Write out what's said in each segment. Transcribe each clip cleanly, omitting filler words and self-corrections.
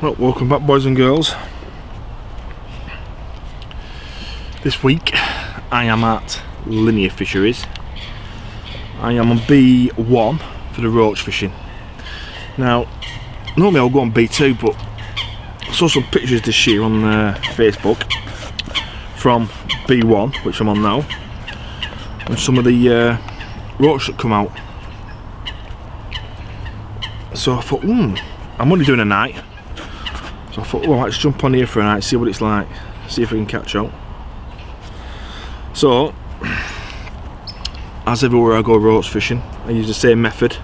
Well, welcome back, boys and girls. This week I am at Linear Fisheries. I am on B1 for the roach fishing. Now, normally I'll go on B2, but I saw some pictures this year on Facebook from B1, which I'm on now, and some of the roach that come out. So I thought, I'm only doing a night. So I thought, well, let's jump on here for a night, see what it's like, see if we can catch out. So, as everywhere I go roach fishing, I use the same method.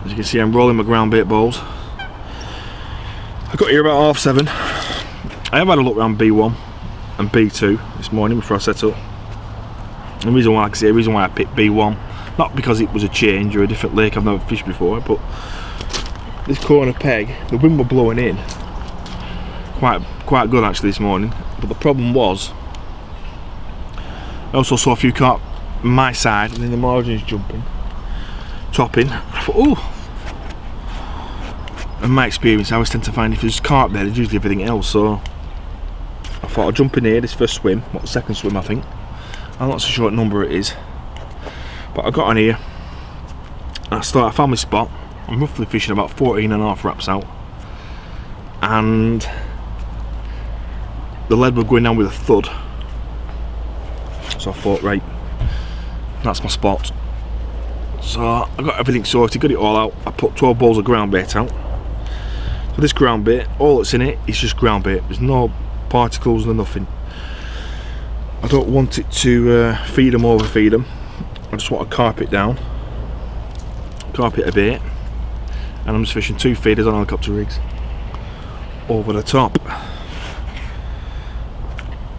As you can see, I'm rolling my ground bait bowls. I got here about 7:30. I have had a look around B1 and B2 this morning before I set up. And the reason why, the reason why I picked B1, not because it was a change or a different lake I've never fished before, but this corner peg, the wind were blowing in quite good actually this morning. But the problem was, I also saw a few carp on my side and then the margins jumping, topping. I thought, oh. In my experience, I always tend to find if there's carp there, there's usually everything else. So I thought I'd jump in here, this first swim, what, the second swim I think. I'm not so sure what number it is. But I got on here, and I found my spot. I'm roughly fishing about 14.5 wraps out, and the lead were going down with a thud. So I thought, right, that's my spot. So I got everything sorted, got it all out. I put 12 balls of ground bait out. So this ground bait, all that's in it is just ground bait. There's no particles, no nothing. I don't want it to feed them, overfeed them. I just want to carp it down, carp it a bit, and I'm just fishing 2 feeders on helicopter rigs over the top.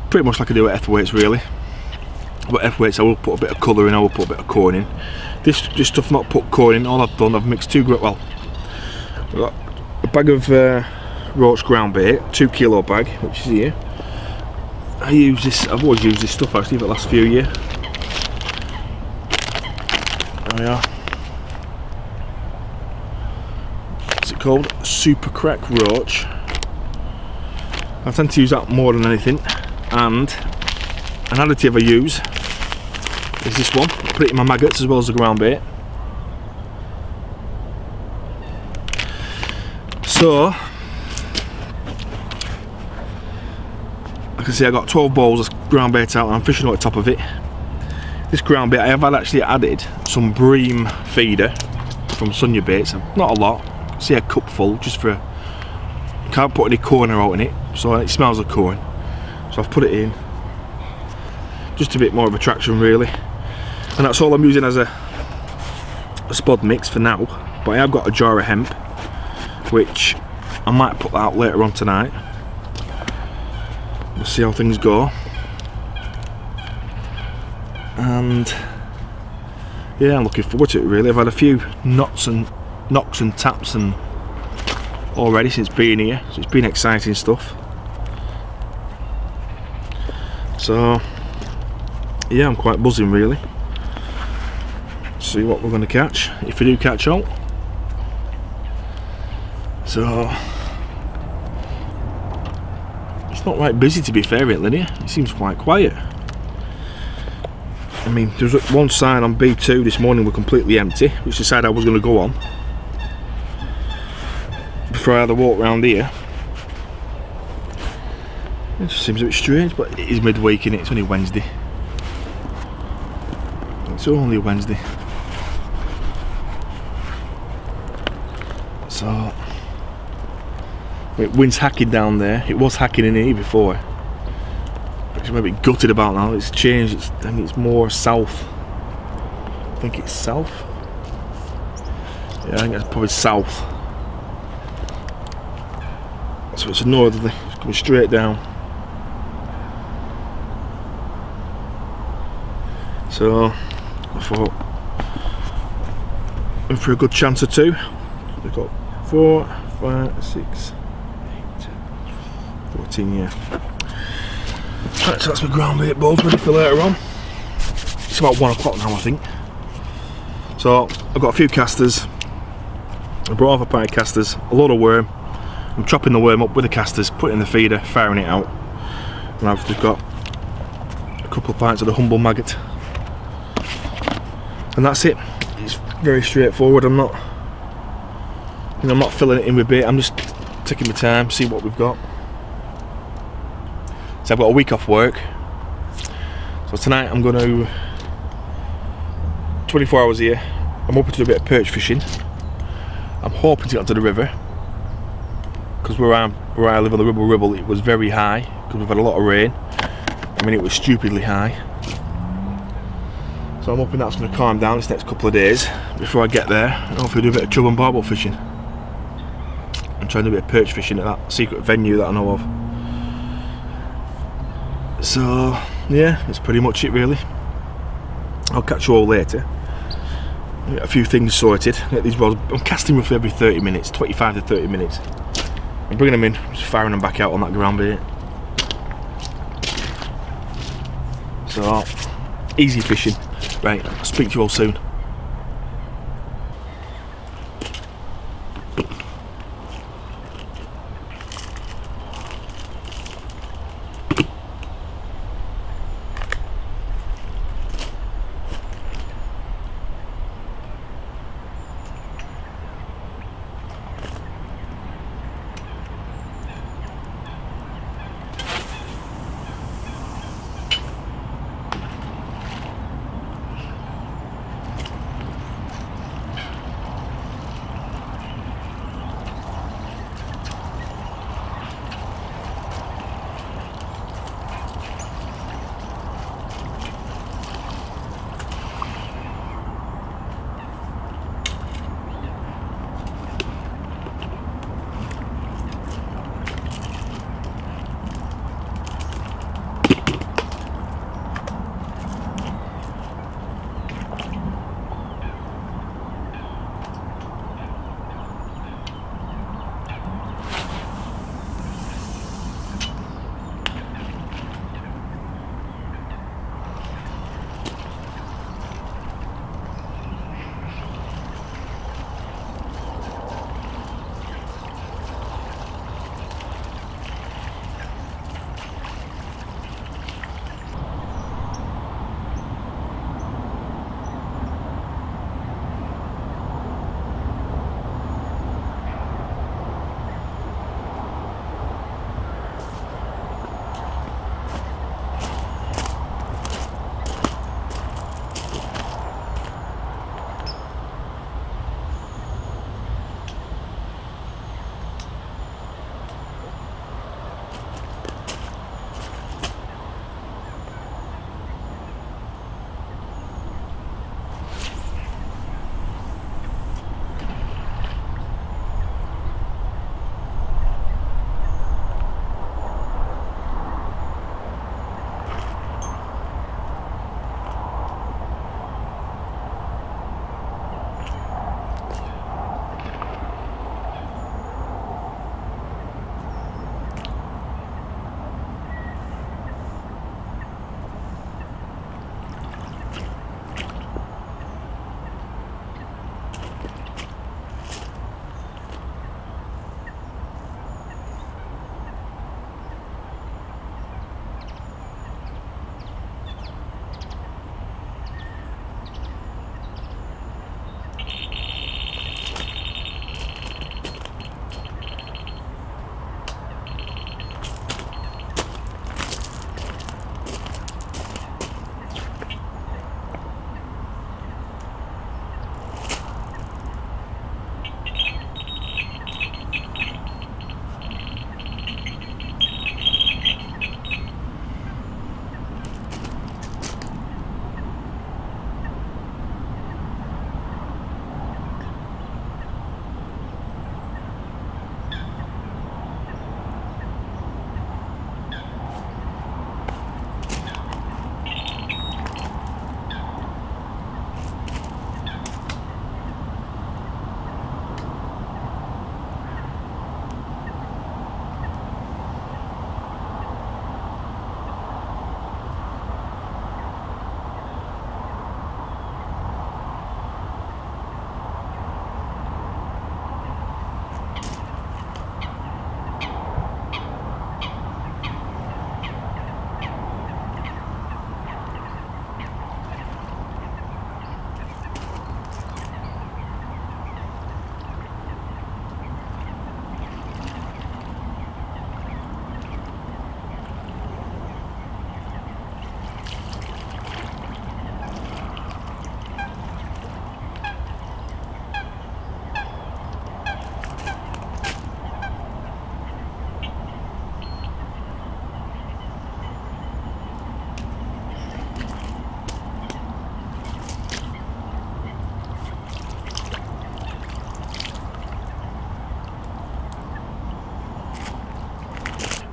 Pretty much like I do at F-weights really. But F-weights I will put a bit of colour in, I will put a bit of corn in. This stuff not put corn in, all I've done, I've mixed I've got a bag of roach ground bait, 2 kilo bag, which is here. I've always used this stuff actually for the last few years. There we are. What's it called? Super Crack Roach. I tend to use that more than anything. And an additive I use is this one. I put it in my maggots as well as the ground bait. So, I can see I got 12 balls of ground bait out and I'm fishing on the top of it. This ground bait, I have actually added some bream feeder from Sunya Baits, not a lot, see a cup full, just for, can't put any corn out in it, so it smells of corn. So I've put it in, just a bit more of attraction really. And that's all I'm using as a spod mix for now, but I have got a jar of hemp, which I might put that out later on tonight. We'll see how things go. And yeah, I'm looking forward to it really. I've had a few knocks and taps and already since being here, so it's been exciting stuff. So yeah, I'm quite buzzing really. See what we're going to catch, if we do catch out. So it's not right busy to be fair at Linear, it seems quite quiet. I mean, there was one side on B2 this morning were completely empty, which is the side I was going to go on before I had a walk round here. It just seems a bit strange, but it is midweek innit, it's only Wednesday. It's only Wednesday. So, wind's hacking down there, it was hacking in here before. I'm a bit gutted about now, it's changed, I think it's more south. I think it's south? Yeah, I think that's probably south. So it's a northerly, it's coming straight down. So, I thought, in for a good chance or two. We've got 4, 5, 6, 8, 14, yeah. Right, so that's my ground bait balls ready for later on. It's about 1 o'clock now I think. So I've got a few casters. I brought off a pair of casters, a load of worm, I'm chopping the worm up with the casters, putting in the feeder, firing it out, and I've just got a couple of pints of the humble maggot, and that's it. It's very straightforward. I'm not filling it in with bait. I'm just taking my time, see what we've got. So I've got a week off work, so tonight I'm going to 24 hours here. I'm hoping to do a bit of perch fishing. I'm hoping to get onto the river, because where I live on the Ribble, it was very high because we've had a lot of rain. I mean, it was stupidly high. So I'm hoping that's going to calm down this next couple of days before I get there, and hopefully do a bit of chub and barbel fishing. I'm trying to do a bit of perch fishing at that secret venue that I know of. So yeah, that's pretty much it really. I'll catch you all later. Get a few things sorted. Get these rods. I'm casting roughly every 30 minutes, 25 to 30 minutes. I'm bringing them in, just firing them back out on that ground bait. So easy fishing. Right, I'll speak to you all soon.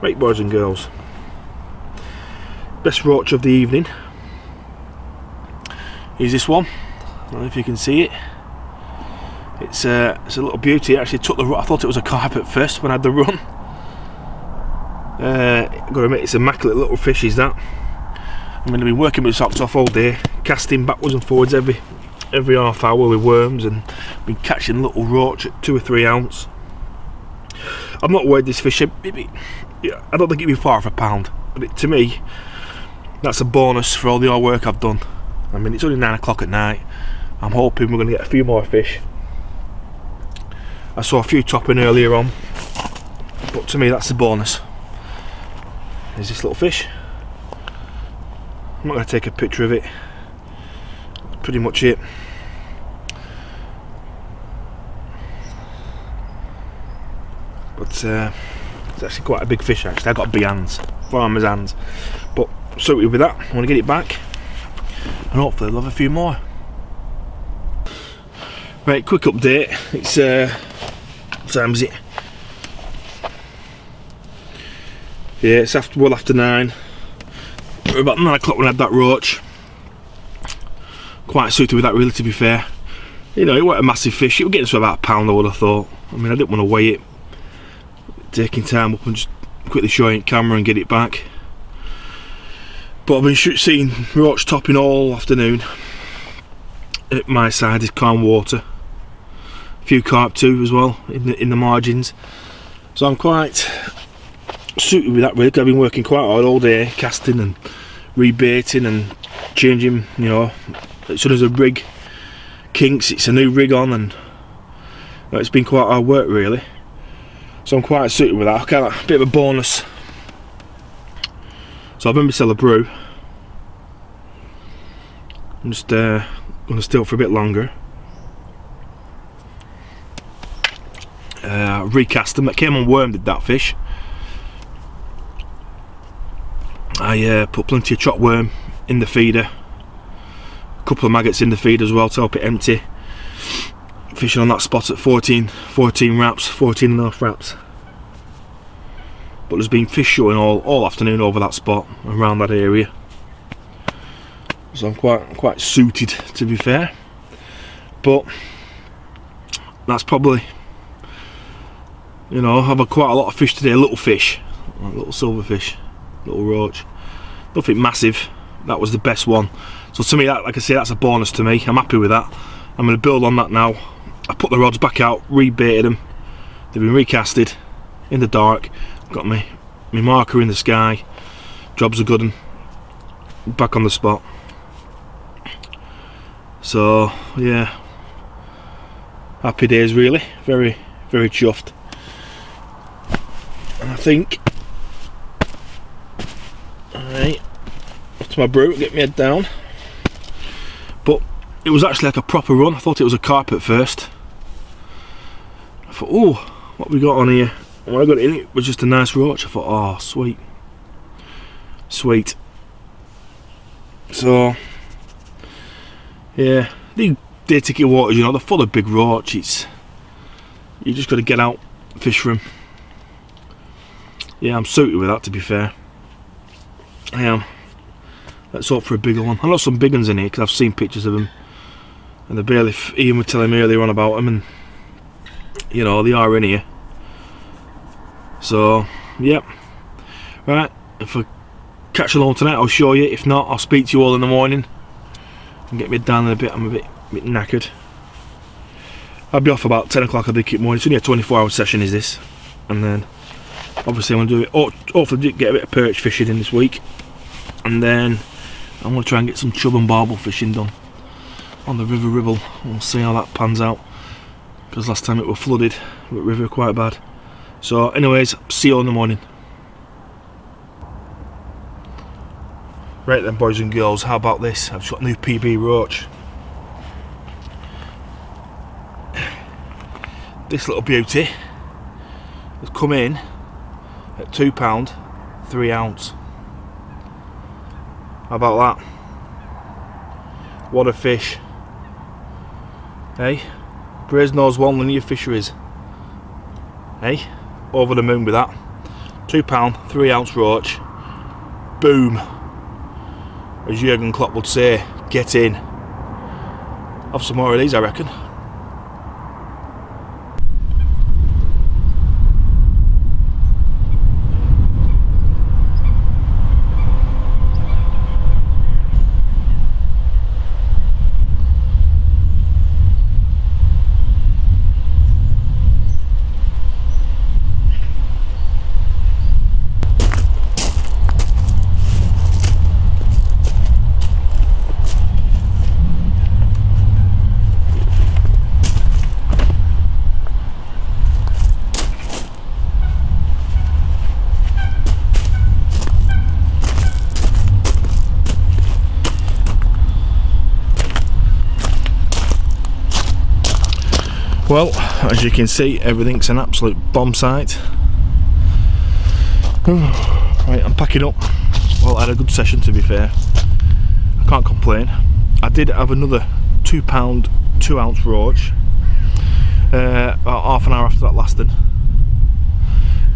Right, boys and girls, best roach of the evening is this one. I don't know if you can see it. It's a little beauty. It actually took the run. I thought it was a carp at first when I had the run. I've got to admit, it's an immaculate little fish, is that. I'm going to be working with socks off all day, casting backwards and forwards every half hour with worms, and been catching little roach at 2 or 3 ounce. I've not weighed this fish. I don't think it'd be far off a pound, but to me, that's a bonus for all the hard work I've done. I mean, it's only 9 o'clock at night. I'm hoping we're going to get a few more fish. I saw a few topping earlier on, but to me that's a bonus. There's this little fish. I'm not going to take a picture of it. That's pretty much it. But it's actually quite a big fish actually. I've got big hands, farmer's hands. But so with that, I want to get it back, and hopefully I'll have a few more. Right, quick update. It's what time is it? Yeah, it's well after 9. We're about 9 o'clock when I had that roach. Quite suited with that, really, to be fair. You know, it wasn't a massive fish. It was getting to about a pound, I would have thought. I mean, I didn't want to weigh it. Taking time up and just quickly showing camera and get it back. But I've been seeing roach topping all afternoon. At my side is calm water. A few carp too as well in the margins. So I'm quite suited with that, really. I've been working quite hard all day, casting and rebaiting and changing, you know, as soon as a rig kinks, it's a new rig on, and it's been quite hard work, really. So I'm quite suited with that. Kind of a bit of a bonus. So I've been myself a brew. I'm just going to steal for a bit longer. Recast them. That came on worm, did that fish. I put plenty of chopped worm in the feeder, a couple of maggots in the feeder as well to help it empty. Fishing on that spot at 14 wraps, 14 and a half wraps. But there's been fish showing all afternoon over that spot, around that area. So I'm quite suited, to be fair. But that's probably, you know, I've had quite a lot of fish today, little fish, like little silverfish, little roach. Nothing massive. That was the best one. So to me, that, like I say, that's a bonus to me. I'm happy with that. I'm going to build on that now. I put the rods back out, rebaited them. They've been recasted in the dark. Got my marker in the sky. Job's a good one. Back on the spot. So yeah, happy days, really. Very, very chuffed. And I think, alright, to my brew, get my head down. But it was actually like a proper run. I thought it was a carp at first. I thought, oh, what have we got on here? And when I got it in, it was just a nice roach. I thought, oh, sweet, sweet. So yeah, these day ticket waters, you know, they're full of big roach. You just got to get out, fish for them. Yeah, I'm suited with that, to be fair. I am. Let's hope for a bigger one. I know some big ones in here because I've seen pictures of them, and they're barely. Ian was telling me earlier on about them, and you know, they are in here. So yep. Right, if I catch along tonight, I'll show you. If not, I'll speak to you all in the morning and get me down in a bit. I'm a bit knackered. I'll be off about 10 o'clock, I think, in the morning. It's only a 24-hour session, is this? And then obviously I'm going to do it. Hopefully get a bit of perch fishing in this week, and then I'm going to try and get some chub and barbel fishing done on the River Ribble. We'll see how that pans out, because last time it was flooded, the river quite bad. So anyways, see you all in the morning. Right then, boys and girls, how about this? I've got a new PB roach. This little beauty has come in at £2, 3 ounce. How about that? What a fish. Hey, Brasenose 1 linear fisheries. Hey, over the moon with that. £2, 3 ounce roach. Boom. As Jurgen Klopp would say, get in. Have some more of these, I reckon. Well, as you can see, everything's an absolute bomb site. Right, I'm packing up. Well, I had a good session, to be fair. I can't complain. I did have another £2, 2 ounce roach about half an hour after that lasted.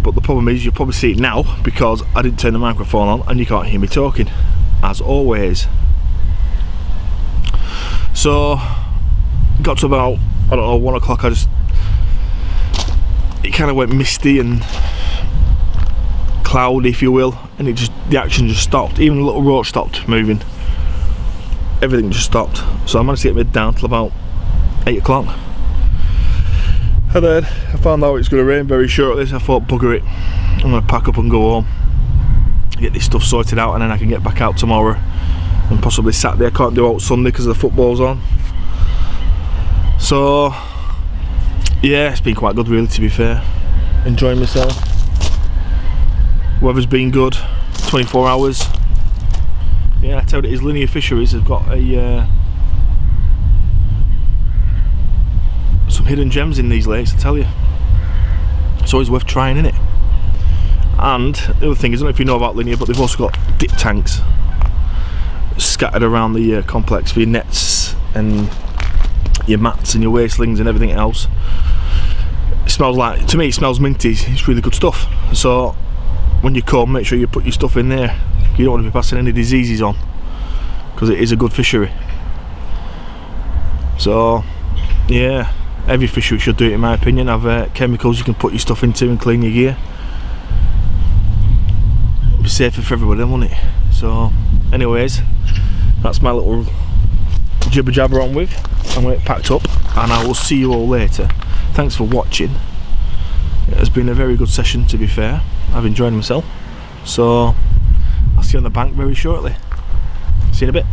But the problem is, you'll probably see it now because I didn't turn the microphone on and you can't hear me talking, as always. So, got to about, I don't know, 1 o'clock. It kind of went misty and cloudy, if you will, and the action just stopped. Even the little roach stopped moving. Everything just stopped. So I managed to get me down till about 8 o'clock. And then I found out it's going to rain very shortly, so I thought, bugger it, I'm going to pack up and go home, get this stuff sorted out, and then I can get back out tomorrow and possibly Saturday. I can't do out Sunday because the football's on. So yeah, it's been quite good, really, to be fair. Enjoying myself. Weather's been good. 24 hours. Yeah, I tell you, it is. Linear Fisheries have got some hidden gems in these lakes, I tell you. It's always worth trying, innit? And the other thing is, I don't know if you know about Linear, but they've also got dip tanks scattered around the complex for your nets and your mats and your waste-slings and everything else. It smells like, to me, it smells minty. It's really good stuff. So when you come, make sure you put your stuff in there. You don't want to be passing any diseases on, because it is a good fishery. So yeah, every fishery should do it, in my opinion. Have chemicals you can put your stuff into and clean your gear. It'd be safer for everybody, wouldn't it? So anyways, that's my little jibber jabber on with. I'm going to get packed up and I will see you all later. Thanks for watching. It has been a very good session, to be fair. I've enjoyed myself. So I'll see you on the bank very shortly. See you in a bit.